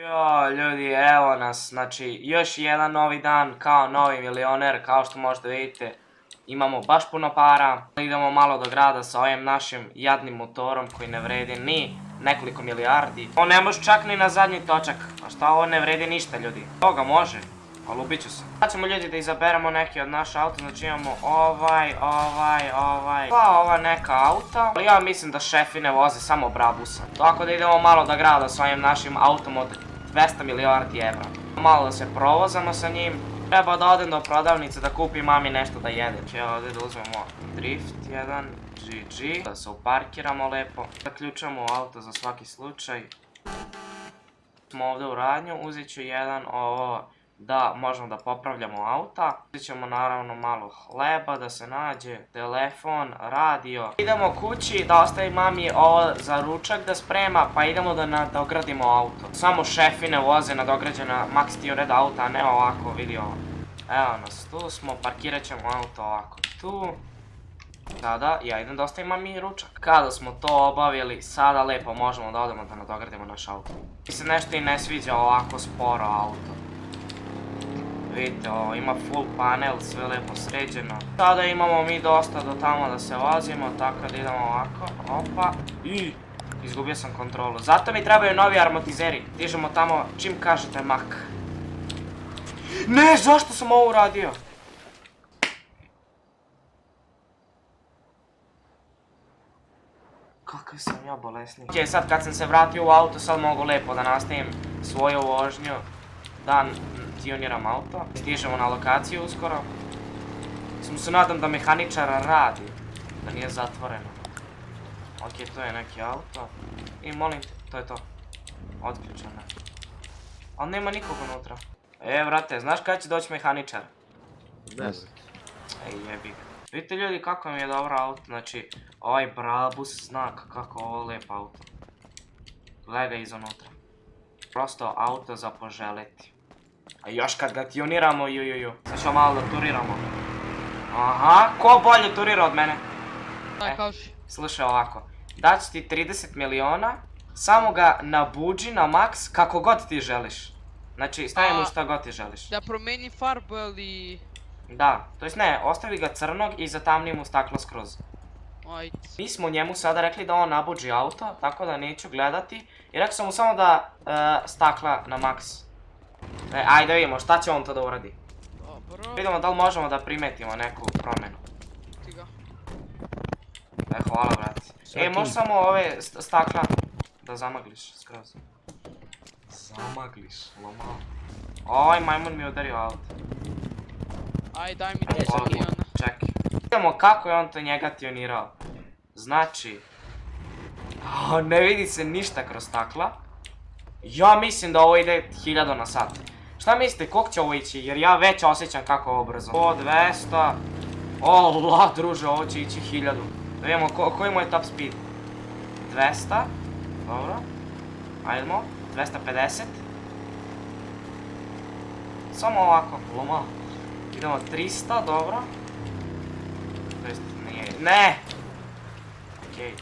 Jo, ljudi, evo nas, znači, još jedan novi dan kao novi milioner, kao što možete vidite. Imamo baš puno para, idemo malo do grada sa ovim našim jadnim motorom koji ne vredi ni nekoliko milijardi. On ne može čak ni na zadnji točak, a šta ovo ne vredi ništa, ljudi. Toga može, ali ubit ću se. Sad ćemo, ljudi, da izaberemo neki od naša auta, znači imamo pa ova neka auta. Ali ja mislim da šefine voze samo Brabusa. Tako da idemo malo do grada s ovim našim autom od 200 milijardi evra. Malo da se provozamo sa njim. Treba da odem do prodavnice da kupim mami nešto da jede. Ovdje da uzmemo drift jedan, GG. Da se uparkiramo lepo. Zaključamo auto za svaki slučaj. Smo ovdje u radnju, uzet ću jedan ovo da možemo da popravljamo auta. Uzet ćemo naravno malo hleba da se nađe, telefon, radio. Idemo kući da ostavim mami ovo za ručak da sprema, pa idemo da nadogradimo auto. Samo šefine voze nadograđena Max T-Red auta, a ne ovako, vidi ovo. Evo nas, tu smo, parkirat ćemo auto ovako tu. Sada ja idem da ostavim mami ručak. Kada smo to obavili, sada lepo možemo da odemo da nadogradimo naš auto. Mi se nešto i ne sviđa ovako sporo auto. Vidite, ovo ima full panel, sve lepo sređeno. Sada imamo mi dosta do tamo da se vozimo, tako da idemo ovako. Opa. I izgubio sam kontrolu. Zato mi trebaju novi armatizeri. Stižemo tamo čim kažete mak. Ne, zašto sam ovo uradio? Kakav sam ja bolesnik. Ok, sad kad sam se vratio u auto, sad mogu lepo da nastavim svoju vožnju. Da tuniram auto. Stižemo na lokaciju uskoro. Samo se nadam da mehaničar radi. Da nije zatvoreno. Ok, to je neki auto. I molim te, to je to. Otključeno. Ali nema nikog unutra. Vrate, znaš kada će doći mehaničar? Ne znam. Jebi ga. Vidite, ljudi, kako mi je dobro auto. Znači, ovaj Brabus znak kako ovo lep auto. Gledaj ga izunutra. Prosto auto za poželeti. A još kad ga tuniramo, Sad ćemo malo da turiramo. Aha, ko bolje turira od mene? Slušaj ovako. Daću ti 30 miliona, samo ga nabuđi na max kako god ti želiš. Znači, stavi mu šta god ti želiš. Da promeni farbu ili... Da, to jest ne, ostavi ga crnog i zatamni mu staklo skroz. Ajde. Mi smo njemu sada rekli da on nabuđi auto, tako da neću gledati. I rekao sam mu samo da stakla na max. Ajde vidimo šta će on to da uradi. Dobro. Vidimo da li možemo da primetimo neku promjenu. Ti ga. Hvala, brati. Možeš samo ove stakla da zamagliš skroz. Zamagliš, lomao. Ovaj majmun mi je udario auto. Aj, daj mi 10 miliona. Čekaj. Vidimo kako je on to njega tunirao. Znači... ne vidi se ništa kroz stakla. Ja mislim da ovo ide 1000 na sat. Šta mislite, koliko će ovo ići? Jer ja već osjećam kako ovo brzo. 100, 200... la, druže, ovo će ići 1000. Da vidimo koji mu je top speed. 200. Dobro. Ajdemo. 250. Samo ovako, loma. Idemo 300, dobro. Ne! Okej.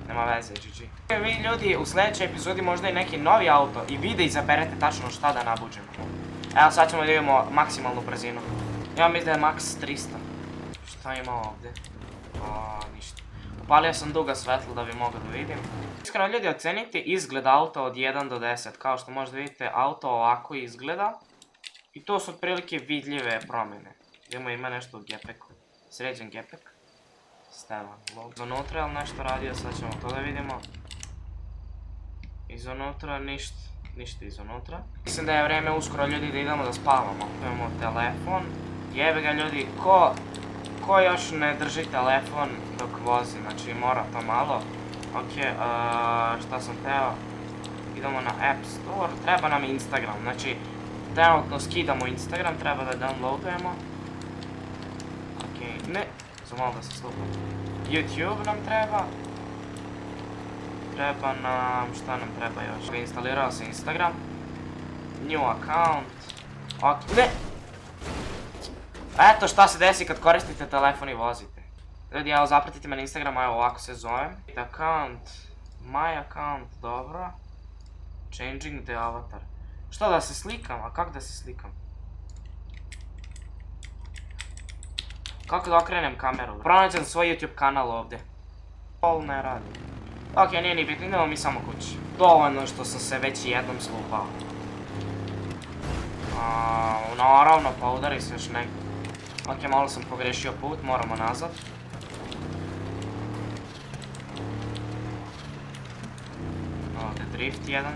Nema veze, GG. Vi, ljudi, u sljedećoj epizodi možda i neki novi auto i vi da izaberete tačno šta da nabuđemo. Evo, sad ćemo da vidimo maksimalnu brzinu. Ja mislim da je max 300. Šta ima ovdje? Ništa. Upalio sam duga svetlo da bi mogao da vidim. Iskreno, ljudi, ocenite izgled auta od 1 do 10. Kao što možda vidite, auto ovako izgleda. I to su otprilike vidljive promjene. Idemo, ima nešto u gepeku. Sređen gepek. Stevan, log. Izunutra je li nešto radio, sad ćemo to da vidimo. Izunutra, ništa izunutra. Mislim da je vreme uskoro, ljudi, da idemo da spavamo. Imamo telefon. Jebe ga, ljudi, ko još ne drži telefon dok vozi, znači mora to malo. Ok, šta sam teo? Idemo na App Store, treba nam Instagram, znači trenutno skidamo Instagram, treba da downloadujemo. Ok, ne, samo malo da se slupam. YouTube nam treba. Treba nam, šta nam treba još? Instalirao sam Instagram. New account. Ok, ne! Eto šta se desi kad koristite telefon i vozite. Ljudi, evo, zapratite me na Instagramu, evo ovako se zovem. Account, my account, dobro. Changing the avatar. Što da se slikam? A kako da se slikam? Kako da okrenem kameru? Pronađem svoj YouTube kanal ovdje. Ovo ne radi. Ok, nije ni bitno, idemo mi samo kući. Dovoljno što sam se već jednom slupao. Naravno, pa udari se još negdje. Ok, malo sam pogrešio put, moramo nazad. Ovdje drift jedan.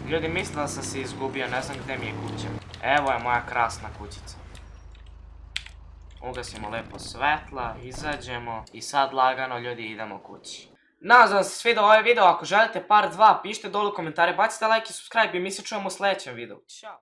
Ljudi misle da sam se izgubio, ne znam gdje mi je kuća. Evo je moja krasna kućica. Ugasimo lijepo svetla, izađemo i sad lagano ljudi idemo kući. Nadam se da se svidio ovaj video, ako želite part 2 pišite dole u komentare, bacite like i subscribe i mi se čujemo u sljedećem videu. Ćao!